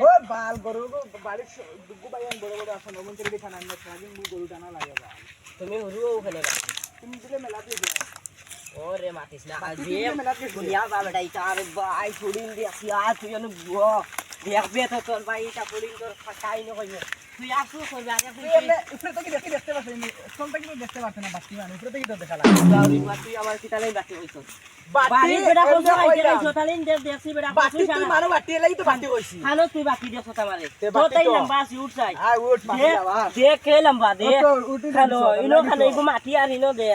ও বাল গরু বাড়ির দুগু বাইয়ান বড় বড় আছে নবন থেকে খানা না সাজিন মু গরু টানা লাগে বা তুমি হরুও ফেলে না তুমি দিলে মেলা দিয়ে দিও ওরে মাতিস না আজ দুনিয়া বা বেটা এটা আর ভাই ছড়িন দি আসিয়া তুই জানো গো দেখবে তো তোর ভাই এটা পড়িন তোর ফাটাই ন কইবে তুই আসু কইবে আগে তুই উপরে তো কি দেখতে পাচ্ছিস সলটা কি দেখতে পাচ্ছ না বাকি মানে উপরে থেকে তো দেখা লাগে গাউরি তুই আমার কিতালে বাকি হইছ বাড়ি বেটা কোন খাইতে রাইছ তালিন দে দেখছি বেটা বাকি তুই মারো বাটি এলাই তো বাটি কইছি খানো তুই বাকি দে কথা মারে তো তাই লম্বা আসি উঠ যাই আ উঠ মাটি যাবা দেখে লম্বা দে খানো ইনো খানো ইগো মাটি আর ইনো দে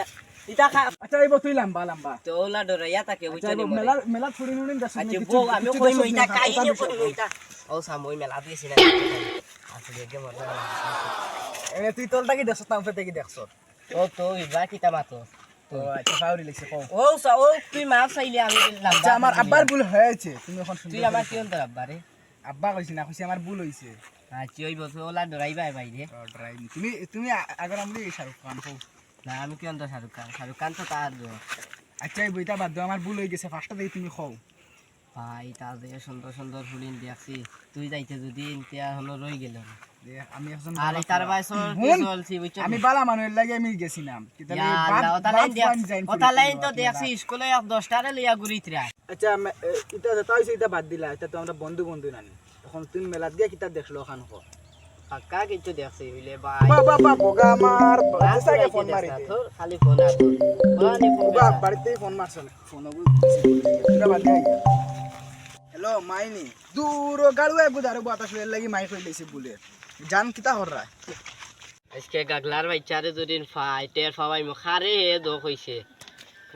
ইটা খা আচ্ছা এই তুই লম্বা লম্বা তো ওলা ডরাইয়া তাকে হইছে নি মেলা মেলা ছুরি নুনি দশ আচ্ছা বউ আমি কই মইটা কাইনে কই মইটা ও সামই মেলা দিছি না আসলে দেখে মজা এ তুই তোলটা কি দেখছ না উপরে থেকে দেখছ ও তো ইবা কিতা মাতো তো আচ্ছা ফাউরি লিখছে কও ও ও তুই মা চাইলে আমি লম্বা আচ্ছা আমার আব্বার ভুল হয়েছে তুমি এখন তুই আমার কি অন্তর আব্বা রে আব্বা কইছি না কইছি আমার ভুল হইছে আচ্ছা ওই বছর ওলা ডরাইবা বাইরে ড্রাইভ তুমি তুমি আগর আমলি শাহরুখ খান কও না আমি কি অন্তর শাহরুখ খান তো তার আচ্ছা এই বইটা বাদ দাও আমার ভুল হয়ে গেছে ফার্স্টটা দেখি তুমি কও ভাই তা যে সুন্দর সুন্দর ফুলিন দেখছি তুই যাইতে যদি ইন্তিয়া হলো রই গেল আমি এখন আর তার বয়সর চলছি বুঝছো আমি বালা মানুষের লাগে আমি গেছিলাম ওটা লাইন তো দেখছি স্কুলে 10 টারে লিয়া ঘুরিতরা আচ্ছা এটা তাই সেটা বাদ দিলা এটা তো আমরা বন্ধু বন্ধু নানি এখন তুমি মেলাত গিয়া কিতা দেখলো খান কো পাক্কা কিছু দেখছি হইলে ভাই বাবা বগা আমার সাইকে ফোন মারি তোর খালি ফোন আর বড় ফোন বাবা বাড়িতে ফোন মারছ না ফোন এটা বাদ দিয়া হ্যালো মাইনি দূর গাড়ুয়ে বুদারে বাতাস লাগি মাই কই লইছে বলে জান কিতা হররা আজকে গাগলার বাচ্চারে যদি ফাইটের ফাওয়াই মুখারে হে দো কইছে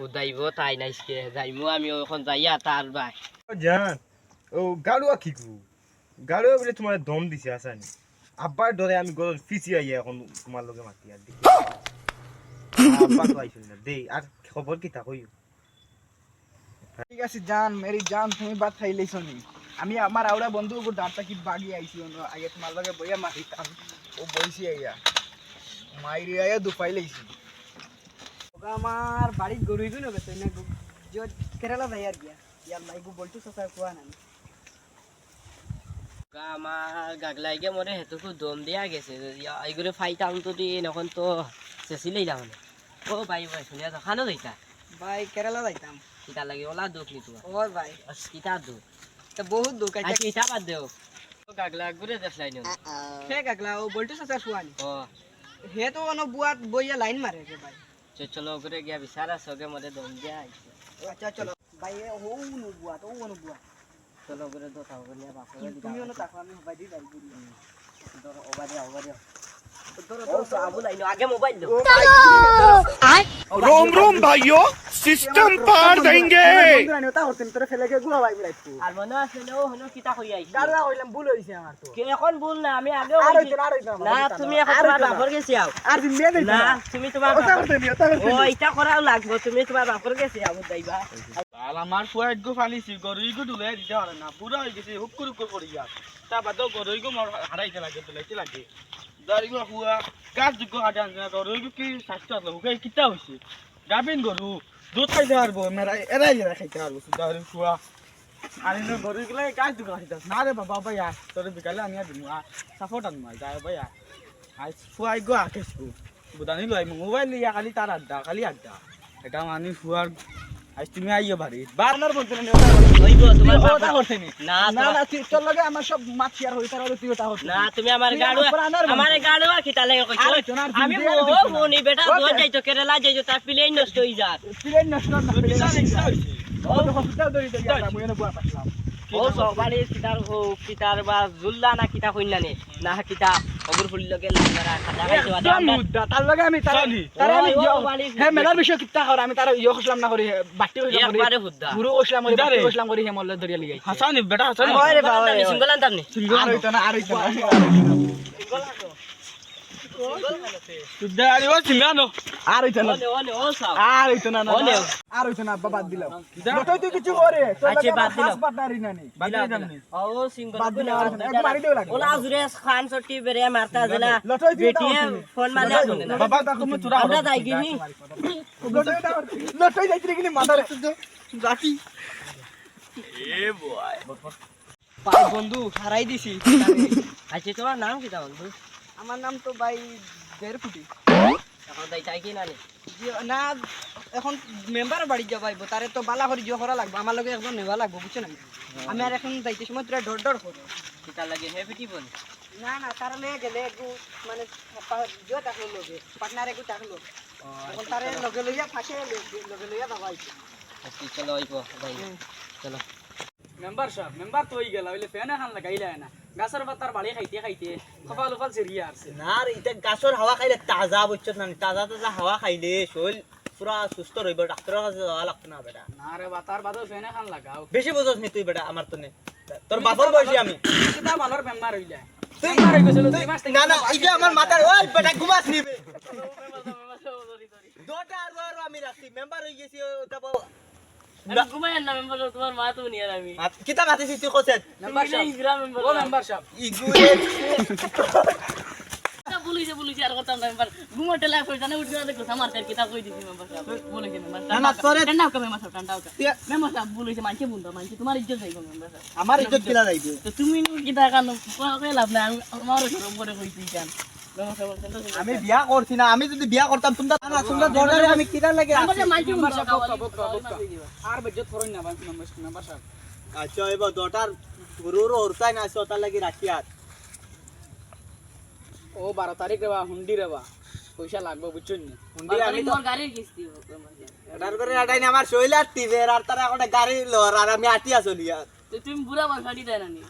উদাইব তাই নাইছে যাইমু আমি এখন যাইয়া তার ভাই জান ও গাড়ুয়া কিকু গাড়ুয়া বলে তোমার দম দিছে আসানি আব্বার ডরে আমি গল ফিসি আইয়া এখন তোমার লগে মাতি আর দেখি আব্বা তো আইছিল না দেই আর খবর কি তা কইও ঠিক আছে জান মেরি জান তুমি বাত খাই লইছো নি আমি আমার আউড়া বন্ধু গো ডাটা কি বাগি আইছি আগে তোমার লগে বইয়া মারি ও বইছি আইয়া মাইরি আইয়া দুপাই লইছি আমার বাড়ি গরুইবি না গেছে না যে কেরালা যাই আর গিয়া ইয়ার লাইগু বলতু সসার কোয়া না আমার গাগলাইকে মরে হেতুকু দম দিয়া গেছে এইগুলো ফাইতাম তো দি এখন তো চেছিলেই যাও না ও ভাই ভাই শুনিয়া তো খানো যাইতা ভাই কেরালা যাইতাম কিতা লাগে ওলা দুঃখ নি তোমার ও ভাই কিতা দুঃখ তো বহুত দুঃখ আছে আচ্ছা ইটা বাদ দেও গাগলা ঘুরে দেখলাই না হে গাগলা ও বলতু সসার কোয়া নি ও হে তো অন বুয়াত বইয়া লাইন মারে কে ভাই চলো ঘুরে গিয়া বিচারা সগে মরে দম দিয়া আইছে আচ্ছা চলো ভাই ও নো বুয়াত ও নো বুয়াত চলো ঘুরে তো তাও নিয়া বাপরে তুমি অন তাকো আমি হবাই দি যাই গুরি ধরো ওবারে ধরো আবু লাইনো আগে মোবাইল দাও रोम रोम भाइयों सिस्टम पार देंगे তা হতেন তোরে ফেলে কে গুয়া ভাই মিলাইতো আর মনে আছে নো হনো কিতা কই আইছে গাড়া হইলাম ভুল হইছে আমার তো কে এখন ভুল না আমি আগেও আর কইছি। হইতো না তুমি এখন তোমার বাপর গেছি আও আর দিন মেয়ে দেই না তুমি তোমার ওটা করতে নি ওটা করতে ও এটা করাও লাগবে তুমি তোমার বাপর গেছি আবু দাইবা আর আমার ফুয়াইট গো ফালিছি গরুইগো ডুলে দিতে পারে না পুরা হয়ে গেছে হুকুর হুকুর করি যা তা বাদও গরুইগো মর হারাইতে লাগে তুলাইতে লাগে দাঁড়িগো ফুয়া গাছ দুগো হাজান না গরুইগো কি স্বাস্থ্য আছে হুকাই কিতা হইছে গাবিন গরু দুধ খাইতে পারবো মেরা এরাই এরা খাইতে পারবো দাঁড়ি ফুয়া আর ইনো গরুইগুলো গাছ দুগো খাইতে না রে বাবা ভাই আ তোর বিকালে আমি আর দিমু সাপোর্ট আনমু যাই ভাই আজ ফুয়াই গো আকেসবো বুদানি লই মোবাইল লিয়া খালি তার আড্ডা খালি আড্ডা এটা মানে ফুয়ার আজ তুমি আইও বাড়ি বারবার বলতে না হইব তোমার ওটা বাপর করতে নি না না না তুই তোর লাগে আমার সব মাছ আর হইতার আর তুই ওটা হইতো না তুমি আমার গাড়ুয়া কিতা লাগে কইছো আরে তোর আর আমি দিদি আর দিদি না। বনি বেটা দো যাইতো কেরালা যাইতো তার প্লেন নষ্ট হই যা প্লেন নষ্ট না প্লেন হইছে ও হসপিটাল ধরে দিই আমরা বইনে বুয়া পাছলাম ও সবাড়ি কিতার বা জুল্লা না কিতা কইনা নে না কিতা অগুর ফুল লগে লাগরা খাজা খাইছো আদা তার লাগে আমি তার আমি হে মেলার বিষয় কিতা কর আমি তার ইয় খসলাম না করি বাটি হইলাম করি একবারে হুদ্দা গুরু কসলাম করি বাটি কসলাম করি হে মল্ল ধরিয়া লিগাই হাসানি বেটা হাসানি ওরে বাবা সিঙ্গল আনতাম নি আর হইতো না তুদা আরে ও চিঙ্গানো আর হইতো না ওনে ও সাও আর হইতো না আর হইতো না বাদ দিলাম যতই তুই কিছু করে তোর আচ্ছা, বাদ দিলাম। হাস পাটারি না নি বাদি জামনি ও সিঙ্গল বাদ দিলাম এক মারি দেও লাগে ওলা জুরে খান সটি বেরে মারতা জেলা লটই দিও বেটিয়ে ফোন মারলে শুনে না বাবা তা তুমি তুরা আমরা যাই গিনি লটই যাইতে গিনি মাথারে জাতি পাই বন্ধু হারাই দিছি আচ্ছা তোমার নাম কি তা বন্ধু আমার নাম তো ভাই দেড়কুটি এখন তাই চাই কি না নি না এখন মেম্বার বাড়ি যাবাইব তারে তো বালা করে জিও করা লাগবে আমার লগে একজন নেওয়া লাগবে বুঝছো না আমি আর এখন যাইতে সময় তোরা ডর করো কিতা লাগে হে ফিটি বল না না তার লগে গেলে একটু মানে জিও থাকলো লগে পার্টনার একটু থাকলো এখন তারে লগে লইয়া ফাঁসে লগে লইয়া যাবাই আচ্ছা চলো আইবো ভাই চলো মেম্বার সাহেব মেম্বার তো হই গেল হইলে ফ্যান এখন লাগাইলা না গাছের পাতার বাড়ি খাইতে খাইতে কপাল উপাল সিরিয়া আছে না আর ইটা গাছৰ হাৱা খাইলে তাজা বুঝছত না তাজা তাজা হাৱা খাইলে শরীর পুরা সুস্থ রইব ডাক্তারের কাছে যাওয়া লাগতো না বেটা না রে বাতার বাদও ফ্যান এখন লাগাও বেশি বুঝছ নি তুই বেটা আমার তো নে তোর বাপর বয়সী আমি কিতা ভালোর মেম্বার হইলা তুই মেম্বার হই গেছিল 2 মাস থেকে না না এই যে আমার মাথার ওই বেটা ঘুমাস নিবে দুটা আর আমি রাখছি মেম্বার হই গেছি তারপর আমি ঘুমাই না মেম্বার তোমার মা তো নিয়ে আমি কিতা মাতিছিস তুই কোসেন মেম্বার সাহেব গ্রাম মেম্বার ও মেম্বার সাহেব ইগুয়ে বলিছে আর কথা মেম্বার ঘুমাতে লাগে কই জানে উঠে না কথা মারতে কিতা কই দিছি মেম্বার সাহেব বলিছে মেম্বার না না তোরে ঠান্ডা হোক মেম্বার সাহেব ঠান্ডা হোক মেম্বার সাহেব বলিছে মানছে বুনটা মানছে তোমার ইজ্জত যাইবো মেম্বার সাহেব আমার ইজ্জত কিলা যাইবে তো তুমি কিতা কান কই লাভ নাই আমার শরম করে কইছি কেন মেম্বার সাহেব বলছেন আমি বিয়া করছি না আমি যদি বিয়া করতাম তোমরা না তোমরা দরকারে আমি কিটা লাগে মেম্বার সাহেব মানছে মেম্বার বুনটা সাহেব বক্কা আর বেজ্জত করুন না মেম্বার সাহেব আচ্ছা এবার দটার গুরুর ওরতাই না আছে ওটার লাগি রাখি আর ও 12 তারিখ রেবা হুন্ডি রেবা পয়সা লাগবে বুঝছেন নি হুন্ডি আমি তো মোর গাড়ির কিস্তি এটার করে আটাই না আমার শৈল আর টিভের আর তারা একটা গাড়ি লর আর আমি আটিয়া চলি আর তো তুমি বুড়া বাসাটি দেয় না নি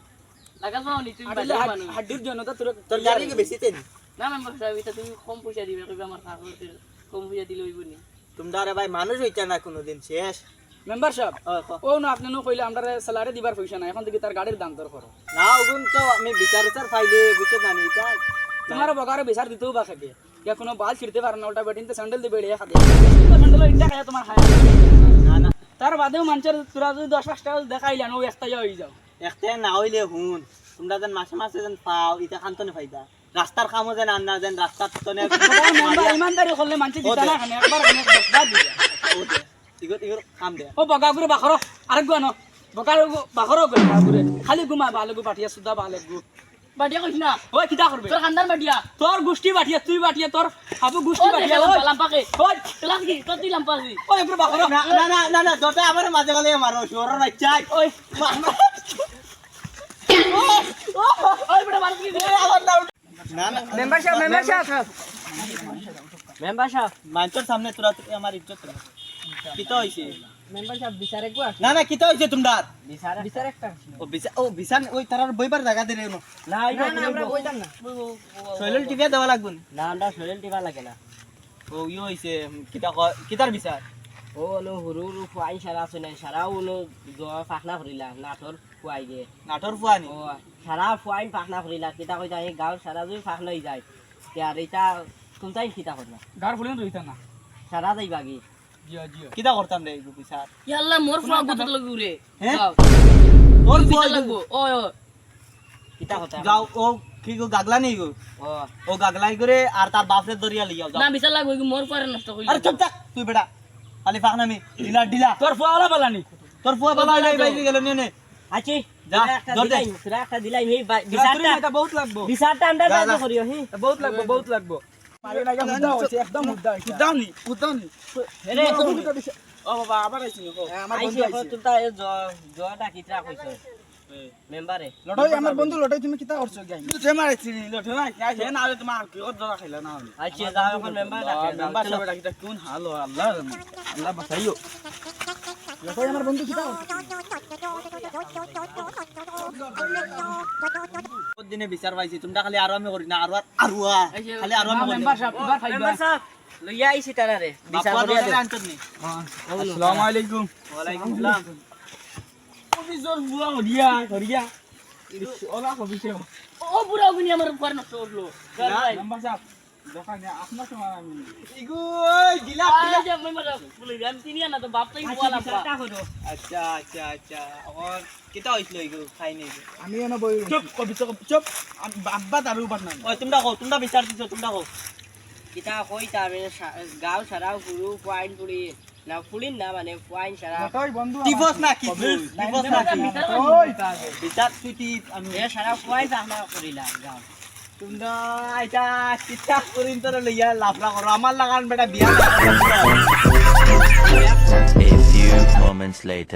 লাগাল পাও নি তুমি আদিলে বাজার বানো হাড্ডির জন্য তো তোর গাড়ি কি বেশি তেন না মেম্বার সাহেব এটা তুমি কম পয়সা দিবে কইবে আমার কাগজের কম পয়সা দিলে হইব নি তোমরা রে ভাই মানুষ হইতা না কোনোদিন শেষ মেম্বার সাহেব ও, ক। ও না আপনি নো কইলে আমরা স্যালারি দিবার পয়সা না এখন থেকে তার গাড়ির দাম দর করো না ওগুন তো আমি বিচার ফাইলে বুঝতে না নি এটা তোমার বগারে বিচার দিতেও বা খাবে ইয়া কোনো বাল ছিড়তে পারে না ওটা বেটিনতে স্যান্ডেল দিয়ে বেড়ে খাবে স্যান্ডেল ইটা খায় তোমার হায় না না তার বাদেও মানুষের তোরা যদি 10-5 টাকা দেখাইলেন ও একটা হয়ে যাও একটা না হইলে হুন তোমরা যেন মাসে মাসে যেন পাও এটা খান্তনে ফাইদা রাস্তার কামও যেন আন্না যেন রাস্তার তনে মেম্বার ইমানদারি করলে মানুষ দিতা না খানে একবার আমি 10 বার দিবা ইগর ইগর কাম দে ও বগা গুরে বাখরো আরেক গো আনো বগার বাখরো গো গুরে খালি ঘুমা বালগু পাঠিয়া সুদা বালগু বাটিয়া কইছ না ওই কিটা করবে তোর খানদান বাটিয়া তোর গোষ্ঠী বাঠিয়া তুই বাঠিয়া তোর হাবু গোষ্ঠী বাঠিয়া ওই লাম্পাকে ওই ক্লাস কি কত লাম্পাকি ওই একবার বাখরো না না না না না দটা আমার মাঝে গলে মারো শোরর বাচ্চা ওই ওই বড় মানুষ কি না না মেম্বার সাহেব মেম্বার সাহেব মাঞ্চর সামনে তোরা আমার ইজ্জত কিতা হইছে মেম্বার সাহেব বিচারে গো না না কিতা হইছে তোমরা বিচার একটা ও বিছান ওই তারার বইবার জায়গা দিলে না না না আমরা কইতাম না শৈলল টিভিয়া দেওয়া লাগবে না আমরা শরীর টিপা লাগে না ও ইয়ে হইছে কিতার বিচার ও নো হুরু হুরু ফুয়াই সারা আছে না সারা উনো পাখনা ভরিলা নাটর ফুয়াই গে নাটর ফুয়ানি ও সারা ফুয়াই পাখনা ভরিলা কিতা কই যায় গাঁও সারা যদি পাখনা হই যায় আর এটা কোনটাই কিতা করবা গার ফুলেন রইতা না সারা যাইবা কি জিয়া জিয়া কিতা করতাম রে এই বিচার ইয়াল্লা মোর ফুয়া গুতক লাগু রে হ্যাঁ? যাও তোর বিচার ফুয়া লাগবো ও কিতা কথা যাও ও কি গো গাগলা নেই গো ও ও গাগলাই করে আর তার বাপরে দরিয়া লিয়াও যাও না বিচার লাগবো মোর পরে নষ্ট কইলা আরে চুপ থাক তুই বেটা খালি ফাকনামি ঢিলা ঢিলা তোর ফুয়ালা বালানি তোর ফুয়া বাবা নাই বাইরে গেল নিয়ে আছি যা, জলদি। তোরা একটা দিলাই হে বিচারটা বিচারটা এটা বহুত লাগবো বিচারটা আমরা যা, যা। যাই করিও হে বহুত লাগবো মারি লাগা মুদ্দা হইছে একদম মুদ্দা হইছে উদাওনি রে ও বাবা আবার আইছি নো আমার আইছি বন্ধু আইছি তোরটা এ জয়টা কিতা কইছ মেম্বারে লড়াই আমার বন্ধু লড়াই তুমি কিতা করছো গাই তুই মারাইছি লঠে না কে না আরে তোমার কি ওর দরা খাইলা না আইছি যাও এখন মেম্বার ডাকে মেম্বার সাহেব এটা কোন হাল আল্লাহ আল্লাহ বাঁচাইও লড়াই আমার বন্ধু কিতা করছো কত দিনে বিচার পাইছি তোমরা খালি আরো আমি করি না আরো খালি আরো আমি করি মেম্বার সাহেব এবার খাইবা মেম্বার সাহেব লইয়া আইছি তারা রে বিচার বাপা করিয়া দে দরে আনতত নি আসসালামু আলাইকুম ওয়ালাইকুম সালাম অফিসর বুয়া হরিয়া ওলা অফিসে ও বুড়া গুনি আমার উপর নষ্ট করলো মেম্বার সাহেব দোকানে আপনার সময় আমি ইগো গিলা আরে মেম্বার সাহেব বলি আমি চিনি না তো বাপটাই বলা আচ্ছা আচ্ছা আচ্ছা আর কিতা হইছিল ইগো খাই নাই আমি এনে বই চুপ কবি চুপ আব্বা তার উপর না ওই তোমরা বিচার দিছো তোমরা কও কিতা কই তার গাঁও সারাও গুরু পয়েন্ট পুরি না ফুলিন না মানে ওয়াইন সারা যতই বন্ধু টিপস না কি টিপস না কি ওই বিচার তুই টিপ আমি এ সারা ওয়াইন জানা করিলা যাও তোমরা এটা চিন্তা করিন তোর লইয়া লাফলা করো আমার লাগান বেটা বিয়া A few moments later.